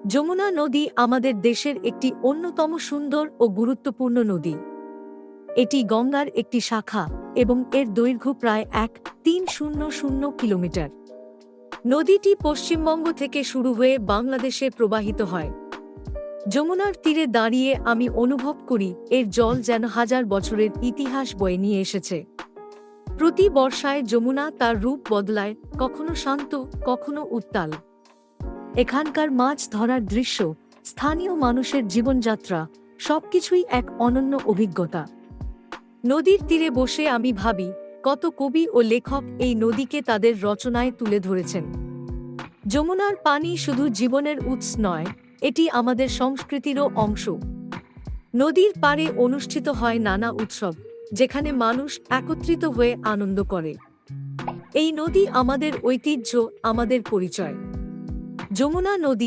যমুনা নদী আমাদের দেশের একটি অন্যতম সুন্দর ও গুরুত্বপূর্ণ নদী। এটি গঙ্গার একটি শাখা এবং এর দৈর্ঘ্য প্রায় 1,300 কিলোমিটার। নদীটি পশ্চিমবঙ্গ থেকে শুরু হয়ে বাংলাদেশে প্রবাহিত হয়। যমুনার তীরে দাঁড়িয়ে আমি অনুভব করি এর জল যেন হাজার বছরের ইতিহাস বয়ে নিয়ে এসেছে। প্রতি বর্ষায় যমুনা তার রূপ বদলায়, কখনো শান্ত, কখনো উত্তাল। এখানকার মাছ ধরার দৃশ্য, স্থানীয় মানুষের জীবনযাত্রা, সবকিছুই এক অনন্য অভিজ্ঞতা। নদীর তীরে বসে আমি ভাবি, কত কবি ও লেখক এই নদীকে তাদের রচনায় তুলে ধরেছেন। যমুনার পানি শুধু জীবনের উৎস নয়, এটি আমাদের সংস্কৃতিরও অংশ। নদীর পাড়ে অনুষ্ঠিত হয় নানা উৎসব, যেখানে মানুষ একত্রিত হয়ে আনন্দ করে। এই নদী আমাদের ঐতিহ্য, আমাদের পরিচয়। যমুনা নদী